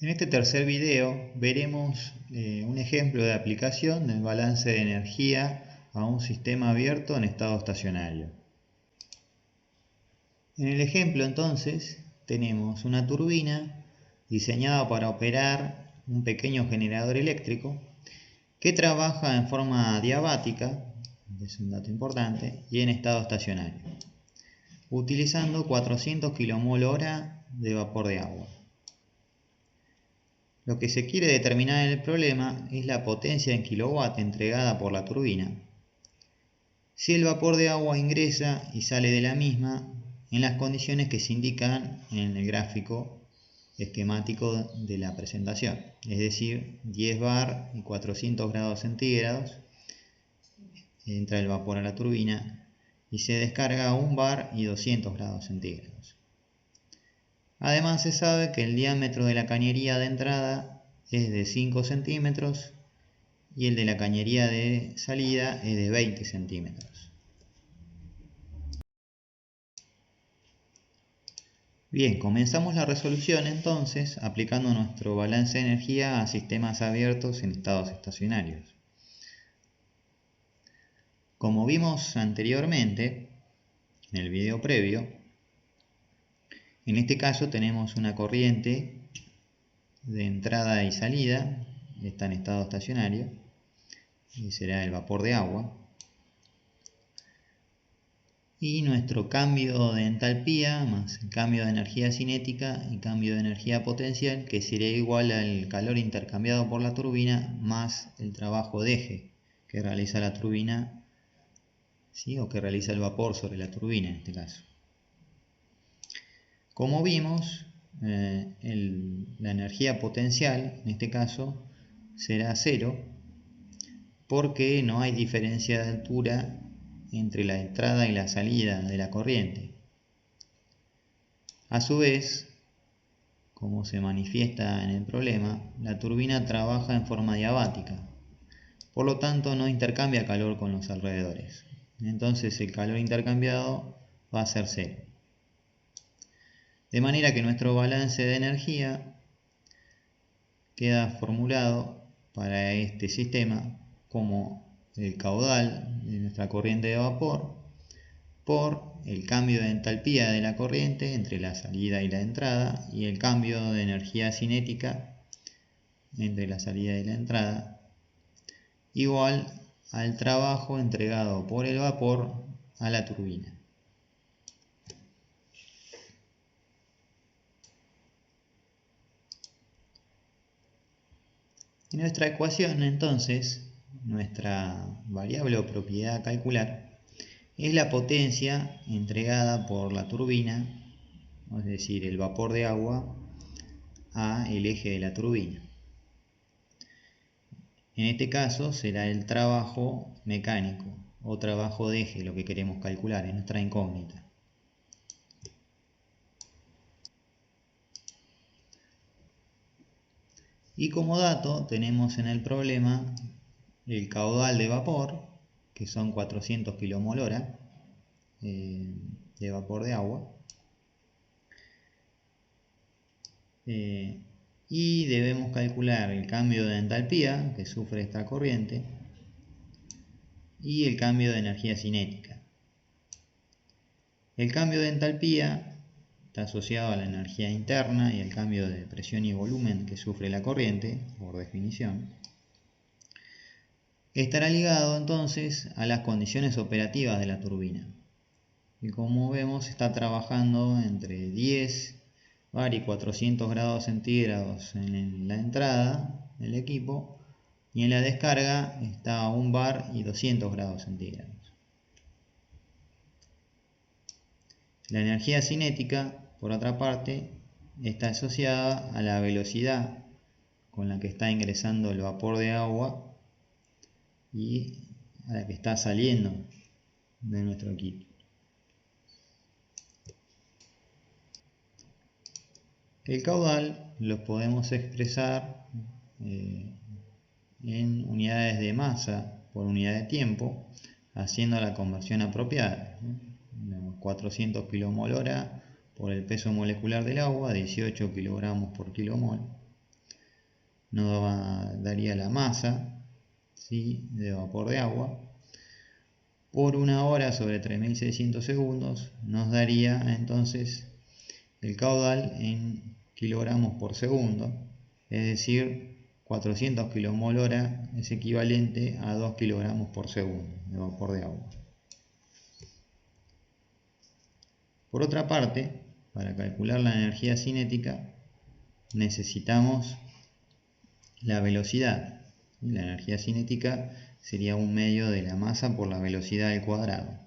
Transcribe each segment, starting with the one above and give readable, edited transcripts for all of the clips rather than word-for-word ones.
En este tercer video veremos un ejemplo de aplicación del balance de energía a un sistema abierto en estado estacionario. En el ejemplo entonces tenemos una turbina diseñada para operar un pequeño generador eléctrico que trabaja en forma diabática, es un dato importante, y en estado estacionario, utilizando 400 kmol/h de vapor de agua. Lo que se quiere determinar en el problema es la potencia en kilowatt entregada por la turbina. Si el vapor de agua ingresa y sale de la misma en las condiciones que se indican en el gráfico esquemático de la presentación, es decir, 10 bar y 400 grados centígrados, entra el vapor a la turbina y se descarga a 1 bar y 200 grados centígrados. Además se sabe que el diámetro de la cañería de entrada es de 5 centímetros y el de la cañería de salida es de 20 centímetros. Bien, comenzamos la resolución entonces aplicando nuestro balance de energía a sistemas abiertos en estados estacionarios. Como vimos anteriormente en el video previo, en este caso tenemos una corriente de entrada y salida, está en estado estacionario, y será el vapor de agua. Y nuestro cambio de entalpía más el cambio de energía cinética y cambio de energía potencial, que sería igual al calor intercambiado por la turbina más el trabajo de eje que realiza la turbina, ¿sí? O que realiza el vapor sobre la turbina en este caso. Como vimos, la energía potencial en este caso será 0 porque no hay diferencia de altura entre la entrada y la salida de la corriente. A su vez, como se manifiesta en el problema, la turbina trabaja en forma diabática, por lo tanto no intercambia calor con los alrededores. Entonces el calor intercambiado va a ser 0. De manera que nuestro balance de energía queda formulado para este sistema como el caudal de nuestra corriente de vapor por el cambio de entalpía de la corriente entre la salida y la entrada y el cambio de energía cinética entre la salida y la entrada igual al trabajo entregado por el vapor a la turbina. En nuestra ecuación entonces, nuestra variable o propiedad a calcular es la potencia entregada por la turbina, es decir, el vapor de agua, a el eje de la turbina. En este caso será el trabajo mecánico o trabajo de eje lo que queremos calcular, es nuestra incógnita. Y como dato tenemos en el problema el caudal de vapor, que son 400 kmol/h de vapor de agua. Y debemos calcular el cambio de entalpía que sufre esta corriente y el cambio de energía cinética. El cambio de entalpía está asociado a la energía interna y el cambio de presión y volumen que sufre la corriente, por definición. Estará ligado entonces a las condiciones operativas de la turbina. Y como vemos está trabajando entre 10 bar y 400 grados centígrados en la entrada del equipo y en la descarga está a 1 bar y 200 grados centígrados. La energía cinética, por otra parte, está asociada a la velocidad con la que está ingresando el vapor de agua y a la que está saliendo de nuestro equipo. El caudal lo podemos expresar en unidades de masa por unidad de tiempo, haciendo la conversión apropiada. 400 kmol/h por el peso molecular del agua, 18 kilogramos por kilomol. daría la masa, ¿sí?, de vapor de agua. Por 1 hora sobre 3600 segundos nos daría entonces el caudal en kilogramos por segundo, es decir, 400 kmol hora es equivalente a 2 kilogramos por segundo de vapor de agua. Por otra parte, para calcular la energía cinética necesitamos la velocidad. La energía cinética sería un medio de la masa por la velocidad al cuadrado.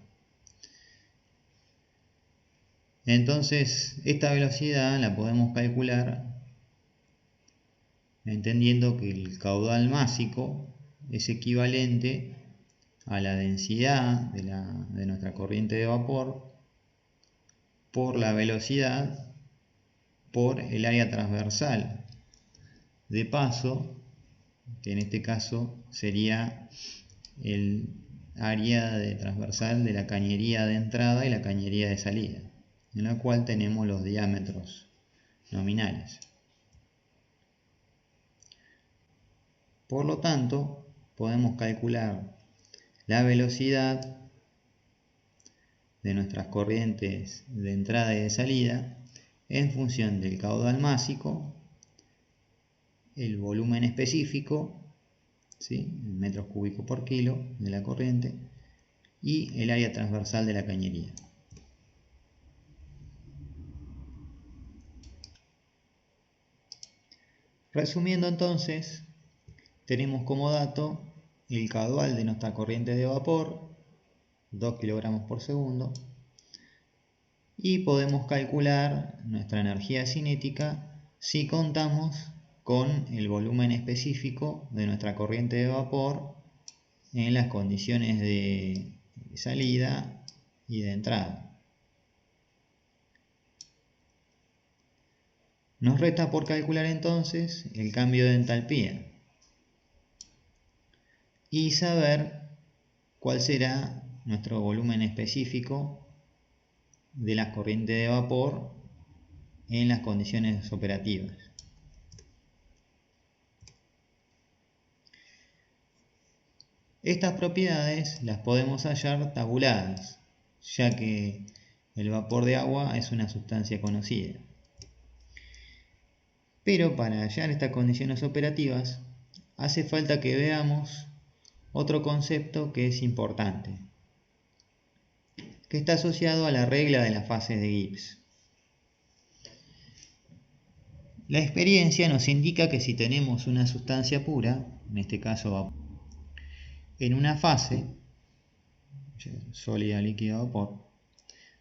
Entonces, esta velocidad la podemos calcular entendiendo que el caudal másico es equivalente a la densidad de nuestra corriente de vapor por la velocidad por el área transversal de paso, que en este caso sería el área transversal de la cañería de entrada y la cañería de salida, en la cual tenemos los diámetros nominales. Por lo tanto, podemos calcular la velocidad de nuestras corrientes de entrada y de salida en función del caudal másico, el volumen específico, ¿sí?, en metros cúbicos por kilo de la corriente, y el área transversal de la cañería. Resumiendo entonces, tenemos como dato el caudal de nuestra corriente de vapor, 2 kilogramos por segundo, y podemos calcular nuestra energía cinética si contamos con el volumen específico de nuestra corriente de vapor en las condiciones de salida y de entrada. Nos resta por calcular entonces el cambio de entalpía y saber cuál será nuestro volumen específico de las corrientes de vapor en las condiciones operativas. Estas propiedades las podemos hallar tabuladas, ya que el vapor de agua es una sustancia conocida. Pero para hallar estas condiciones operativas hace falta que veamos otro concepto que es importante, que está asociado a la regla de las fases de Gibbs. La experiencia nos indica que si tenemos una sustancia pura, en este caso vapor, en una fase, sólida, líquida, vapor,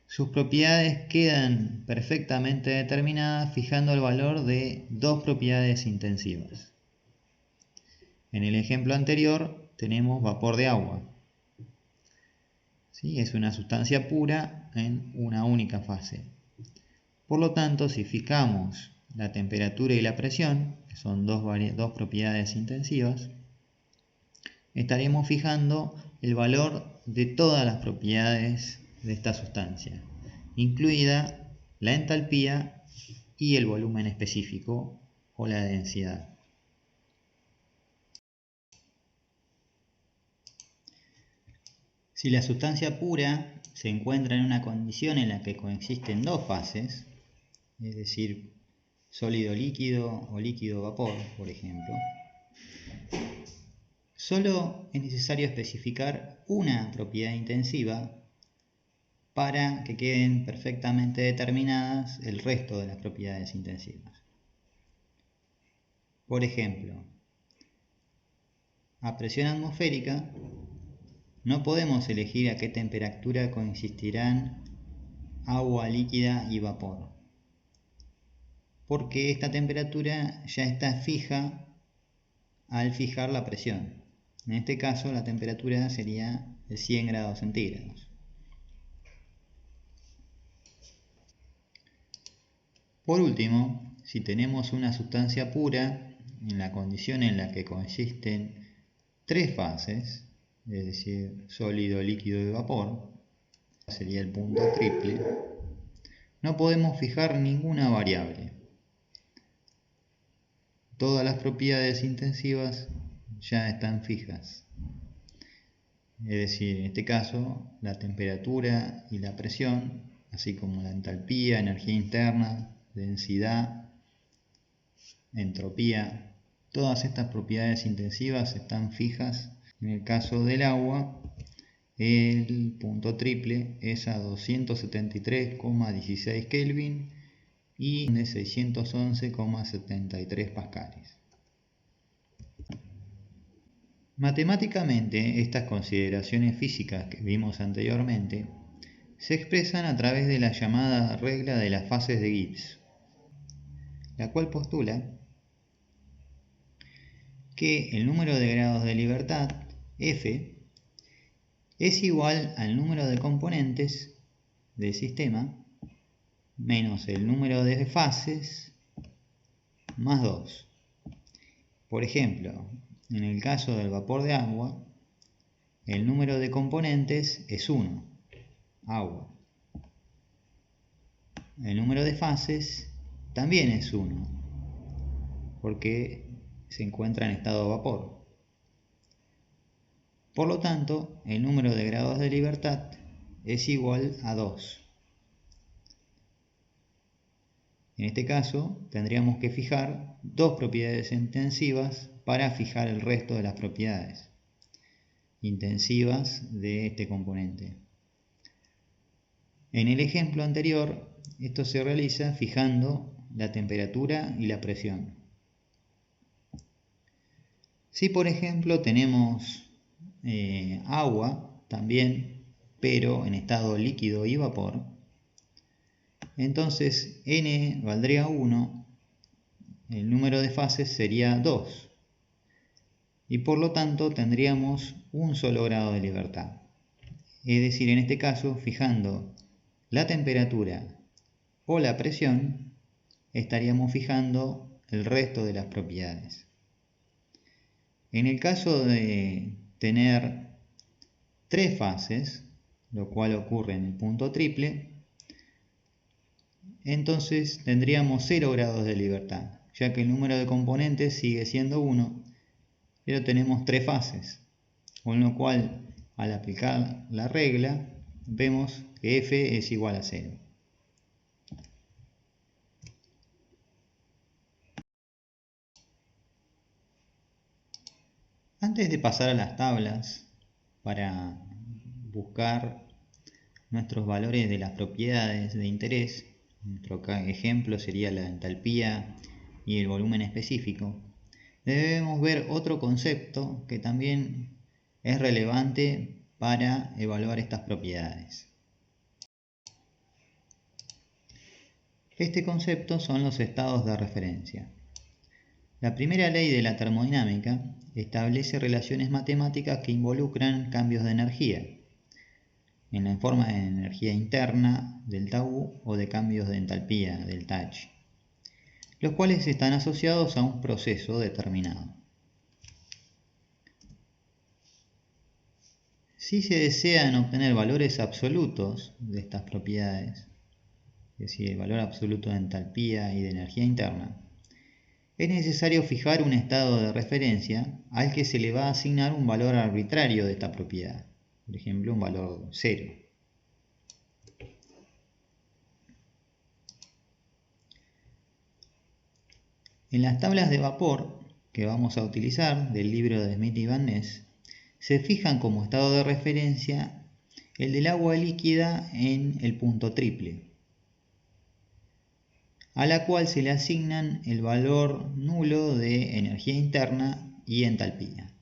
sus propiedades quedan perfectamente determinadas fijando el valor de dos propiedades intensivas. En el ejemplo anterior tenemos vapor de agua. ¿Sí? Es una sustancia pura en una única fase. Por lo tanto, si fijamos la temperatura y la presión, que son dos propiedades intensivas, estaremos fijando el valor de todas las propiedades de esta sustancia, incluida la entalpía y el volumen específico o la densidad. Si la sustancia pura se encuentra en una condición en la que coexisten dos fases, es decir, sólido-líquido o líquido-vapor, por ejemplo, solo es necesario especificar una propiedad intensiva para que queden perfectamente determinadas el resto de las propiedades intensivas. Por ejemplo, a presión atmosférica no podemos elegir a qué temperatura coexistirán agua líquida y vapor, porque esta temperatura ya está fija al fijar la presión. En este caso la temperatura sería de 100 grados centígrados. Por último, si tenemos una sustancia pura en la condición en la que coexisten tres fases, es decir, sólido, líquido y vapor, sería el punto triple, no podemos fijar ninguna variable. todas las propiedades intensivas ya están fijas. Es decir, en este caso, la temperatura y la presión, así como la entalpía, energía interna, densidad, entropía, todas estas propiedades intensivas están fijas. En el caso del agua, el punto triple es a 273,16 Kelvin y de 611,73 pascales. Matemáticamente, estas consideraciones físicas que vimos anteriormente se expresan a través de la llamada regla de las fases de Gibbs, la cual postula que el número de grados de libertad, F, es igual al número de componentes del sistema menos el número de fases más 2. Por ejemplo, en el caso del vapor de agua, el número de componentes es 1, agua. El número de fases también es 1, porque se encuentra en estado de vapor. Por lo tanto, el número de grados de libertad es igual a 2. En este caso, tendríamos que fijar dos propiedades intensivas para fijar el resto de las propiedades intensivas de este componente. En el ejemplo anterior, esto se realiza fijando la temperatura y la presión. Si por ejemplo tenemos agua también, pero en estado líquido y vapor, entonces n valdría 1, el número de fases sería 2, y por lo tanto tendríamos un solo grado de libertad. Es decir, en este caso, fijando la temperatura o la presión, estaríamos fijando el resto de las propiedades. En el caso de tener 3 fases, lo cual ocurre en el punto triple, entonces tendríamos 0 grados de libertad, ya que el número de componentes sigue siendo 1, pero tenemos 3 fases, con lo cual al aplicar la regla vemos que F es igual a 0. Antes de pasar a las tablas para buscar nuestros valores de las propiedades de interés, nuestro ejemplo sería la entalpía y el volumen específico, debemos ver otro concepto que también es relevante para evaluar estas propiedades. Este concepto son los estados de referencia. La primera ley de la termodinámica establece relaciones matemáticas que involucran cambios de energía, en la forma de energía interna, delta U, o de cambios de entalpía, delta H, los cuales están asociados a un proceso determinado. Si se desean obtener valores absolutos de estas propiedades, es decir, el valor absoluto de entalpía y de energía interna, es necesario fijar un estado de referencia al que se le va a asignar un valor arbitrario de esta propiedad, por ejemplo, un valor 0. En las tablas de vapor que vamos a utilizar del libro de Smith y Van Ness, se fijan como estado de referencia el del agua líquida en el punto triple, a la cual se le asignan el valor nulo de energía interna y entalpía.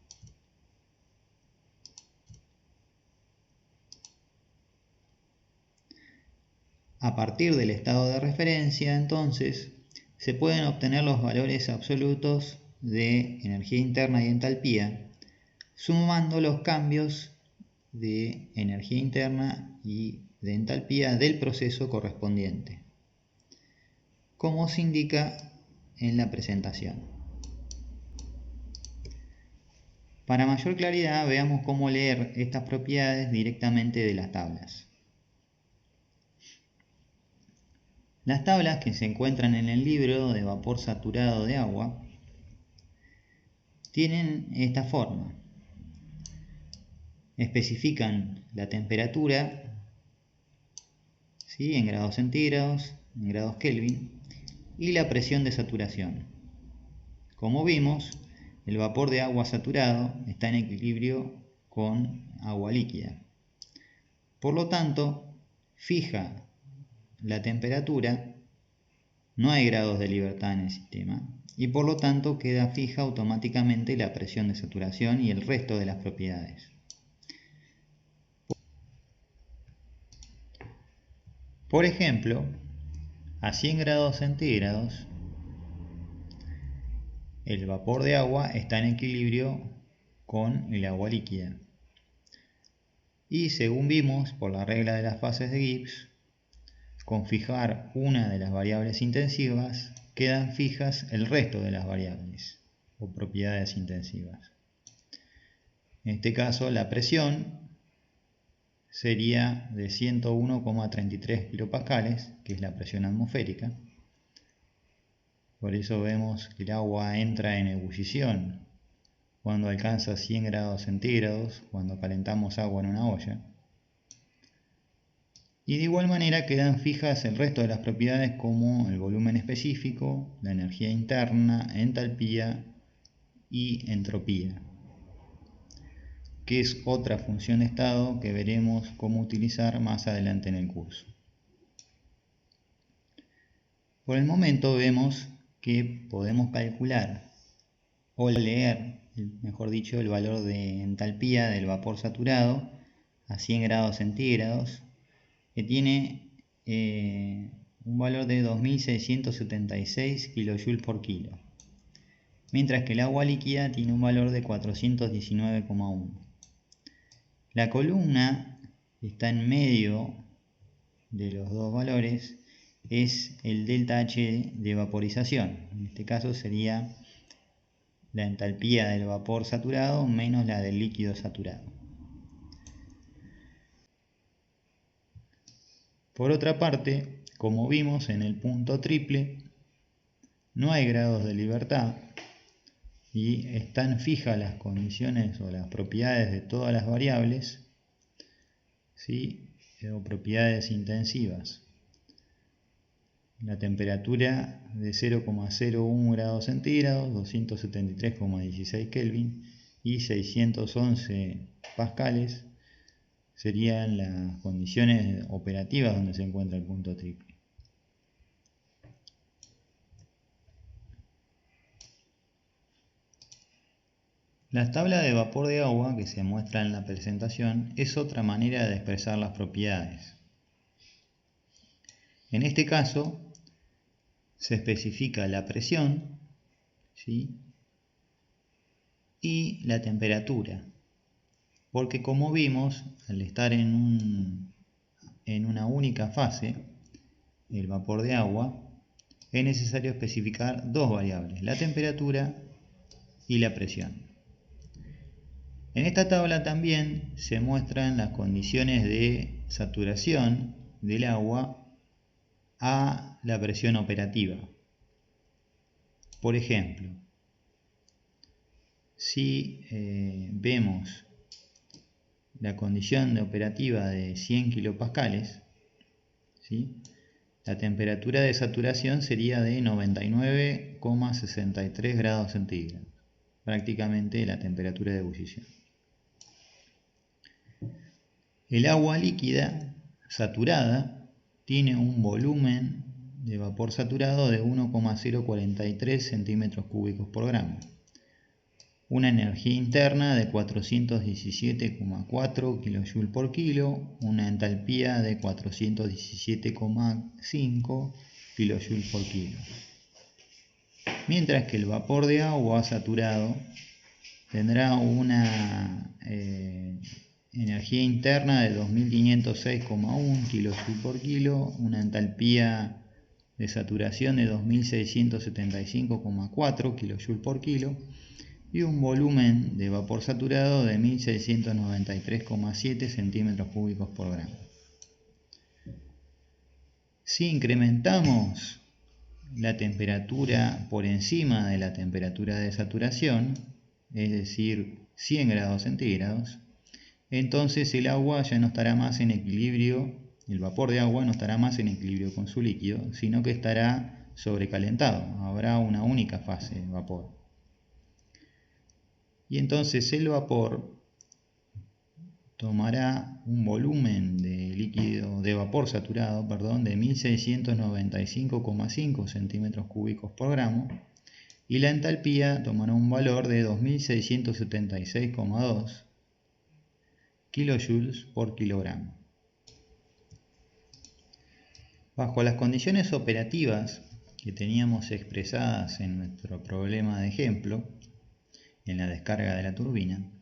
A partir del estado de referencia, entonces, se pueden obtener los valores absolutos de energía interna y entalpía, sumando los cambios de energía interna y de entalpía del proceso correspondiente, como se indica en la presentación. Para mayor claridad, veamos cómo leer estas propiedades directamente de las tablas. Las tablas que se encuentran en el libro de vapor saturado de agua tienen esta forma. Especifican la temperatura, ¿sí?, en grados centígrados, en grados Kelvin, y la presión de saturación. Como vimos, el vapor de agua saturado está en equilibrio con agua líquida. Por lo tanto, fija la temperatura, no hay grados de libertad en el sistema, y por lo tanto queda fija automáticamente la presión de saturación y el resto de las propiedades. Por ejemplo, a 100 grados centígrados, el vapor de agua está en equilibrio con el agua líquida. Y según vimos por la regla de las fases de Gibbs, con fijar una de las variables intensivas, quedan fijas el resto de las variables o propiedades intensivas. En este caso, la presión sería de 101,33 kilopascales, que es la presión atmosférica. Por eso vemos que el agua entra en ebullición cuando alcanza 100 grados centígrados, cuando calentamos agua en una olla. Y de igual manera quedan fijas el resto de las propiedades como el volumen específico, la energía interna, entalpía y entropía, que es otra función de estado que veremos cómo utilizar más adelante en el curso. Por el momento vemos que podemos calcular o leer, mejor dicho, el valor de entalpía del vapor saturado a 100 grados centígrados, que tiene un valor de 2676 kJ por kilo, mientras que el agua líquida tiene un valor de 419,1. La columna que está en medio de los dos valores es el delta H de vaporización. En este caso sería la entalpía del vapor saturado menos la del líquido saturado. Por otra parte, como vimos en el punto triple, no hay grados de libertad y están fijas las condiciones o las propiedades de todas las variables, ¿sí?, o propiedades intensivas. La temperatura de 0,01 grados centígrados, 273,16 Kelvin y 611 pascales serían las condiciones operativas donde se encuentra el punto triple. La tabla de vapor de agua que se muestra en la presentación es otra manera de expresar las propiedades. En este caso se especifica la presión, ¿sí?, y la temperatura, porque como vimos, al estar en una única fase, el vapor de agua, es necesario especificar dos variables, la temperatura y la presión. En esta tabla también se muestran las condiciones de saturación del agua a la presión operativa. Por ejemplo, si vemos la condición de operativa de 100 kilopascales, ¿sí?, la temperatura de saturación sería de 99,63 grados centígrados, prácticamente la temperatura de ebullición. El agua líquida saturada tiene un volumen de vapor saturado de 1,043 centímetros cúbicos por gramo, una energía interna de 417,4 kJ por kilo, una entalpía de 417,5 kJ por kilo. Mientras que el vapor de agua saturado tendrá una energía interna de 2506,1 kJ por kilo, una entalpía de saturación de 2675,4 kJ por kilo y un volumen de vapor saturado de 1693,7 centímetros cúbicos por gramo. Si incrementamos la temperatura por encima de la temperatura de saturación, es decir, 100 grados centígrados, entonces el agua ya no estará más en equilibrio, el vapor de agua no estará más en equilibrio con su líquido, sino que estará sobrecalentado, habrá una única fase de vapor. Y entonces el vapor tomará un volumen de líquido, de vapor saturado, de 1695,5 centímetros cúbicos por gramo, y la entalpía tomará un valor de 2676,2 kilojoules por kilogramo. Bajo las condiciones operativas que teníamos expresadas en nuestro problema de ejemplo, en la descarga de la turbina,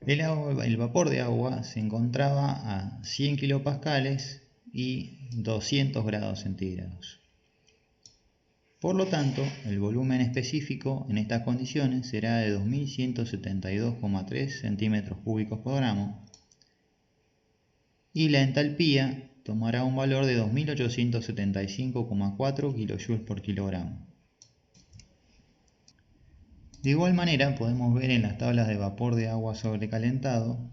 el vapor de agua se encontraba a 100 kilopascales y 200 grados centígrados. Por lo tanto, el volumen específico en estas condiciones será de 2172,3 centímetros cúbicos por gramo y la entalpía tomará un valor de 2875,4 kilojoules por kilogramo. De igual manera podemos ver en las tablas de vapor de agua sobrecalentado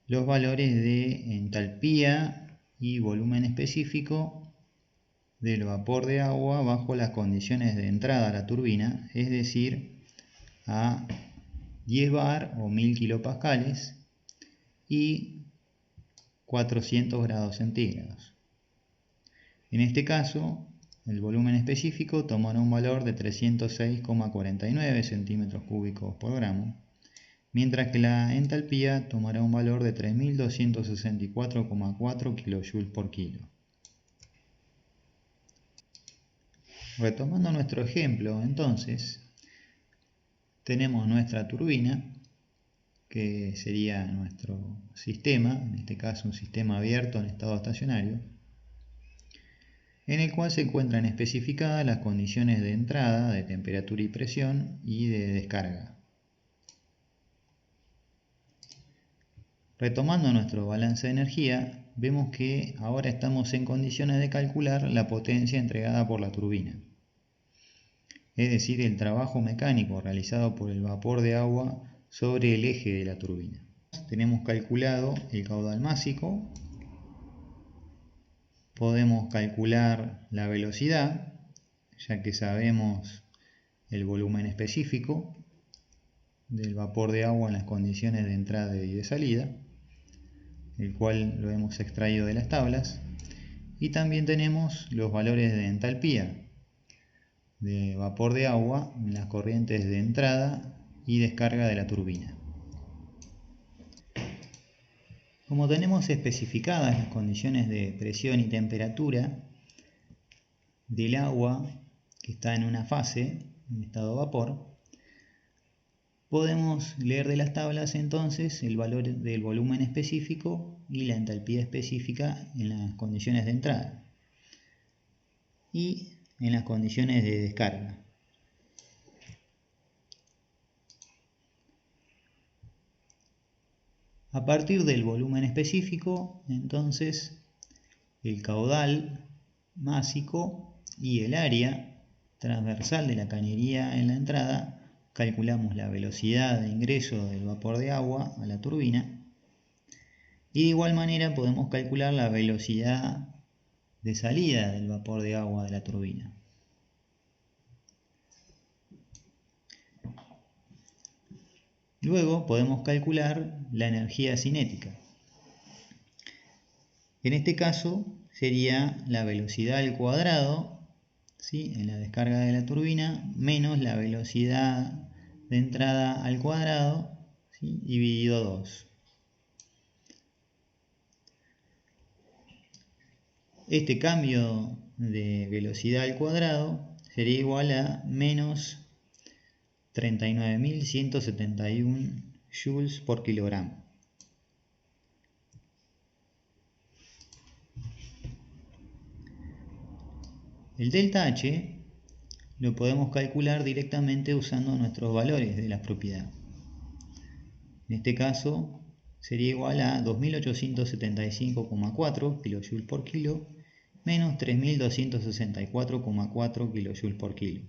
los valores de entalpía y volumen específico del vapor de agua bajo las condiciones de entrada a la turbina, es decir, a 10 bar o 1000 kilopascales y 400 grados centígrados. En este caso, el volumen específico tomará un valor de 306,49 centímetros cúbicos por gramo, mientras que la entalpía tomará un valor de 3264,4 kilojoules por kilo. Retomando nuestro ejemplo, entonces, tenemos nuestra turbina, que sería nuestro sistema, en este caso un sistema abierto en estado estacionario, en el cual se encuentran especificadas las condiciones de entrada, de temperatura y presión y de descarga. Retomando nuestro balance de energía, vemos que ahora estamos en condiciones de calcular la potencia entregada por la turbina, es decir, el trabajo mecánico realizado por el vapor de agua sobre el eje de la turbina. Tenemos calculado el caudal másico, podemos calcular la velocidad, ya que sabemos el volumen específico del vapor de agua en las condiciones de entrada y de salida, el cual lo hemos extraído de las tablas, y también tenemos los valores de entalpía de vapor de agua en las corrientes de entrada y descarga de la turbina. Como tenemos especificadas las condiciones de presión y temperatura del agua que está en una fase, en estado de vapor, podemos leer de las tablas entonces el valor del volumen específico y la entalpía específica en las condiciones de entrada y en las condiciones de descarga. A partir del volumen específico, entonces, el caudal másico y el área transversal de la cañería en la entrada, calculamos la velocidad de ingreso del vapor de agua a la turbina y de igual manera podemos calcular la velocidad de salida del vapor de agua de la turbina. Luego podemos calcular la energía cinética. En este caso sería la velocidad al cuadrado, ¿sí?, en la descarga de la turbina, menos la velocidad de entrada al cuadrado, ¿sí?, dividido 2. Este cambio de velocidad al cuadrado sería igual a menos 39.171 joules por kilogramo. El delta H lo podemos calcular directamente usando nuestros valores de la propiedad. En este caso sería igual a 2.875,4 kJ por kilo menos 3.264,4 kJ por kilo.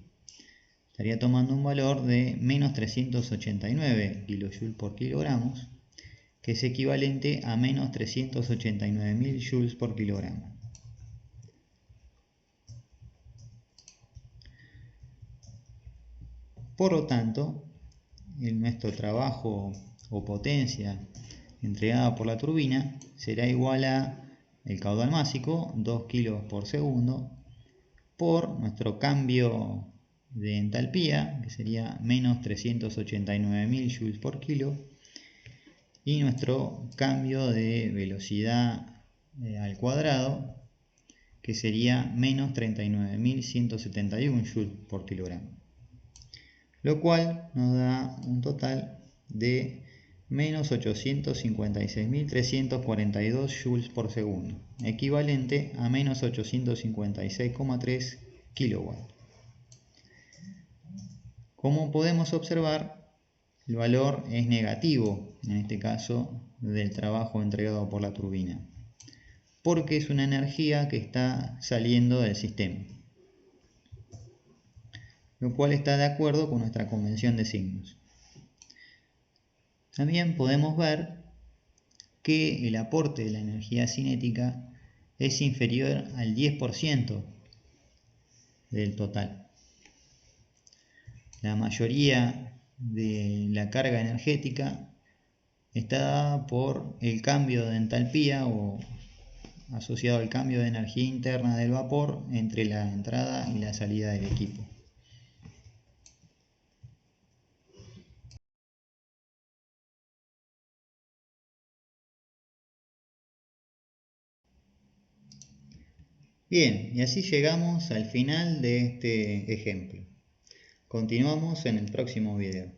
estaría tomando un valor de menos 389 kJ por kilogramos, que es equivalente a menos 389.000 joules por kilogramo. Por lo tanto, nuestro trabajo o potencia entregada por la turbina será igual a el caudal másico, 2 kilos por segundo, por nuestro cambio de entalpía, que sería menos 389.000 joules por kilo, y nuestro cambio de velocidad al cuadrado, que sería menos 39.171 joules por kilogramo, lo cual nos da un total de menos 856.342 joules por segundo, equivalente a menos 856,3 kilowatts. Como podemos observar, el valor es negativo, en este caso, del trabajo entregado por la turbina, porque es una energía que está saliendo del sistema, lo cual está de acuerdo con nuestra convención de signos. También podemos ver que el aporte de la energía cinética es inferior al 10% del total. La mayoría de la carga energética está dada por el cambio de entalpía o asociado al cambio de energía interna del vapor entre la entrada y la salida del equipo. Bien, y así llegamos al final de este ejemplo. Continuamos en el próximo video.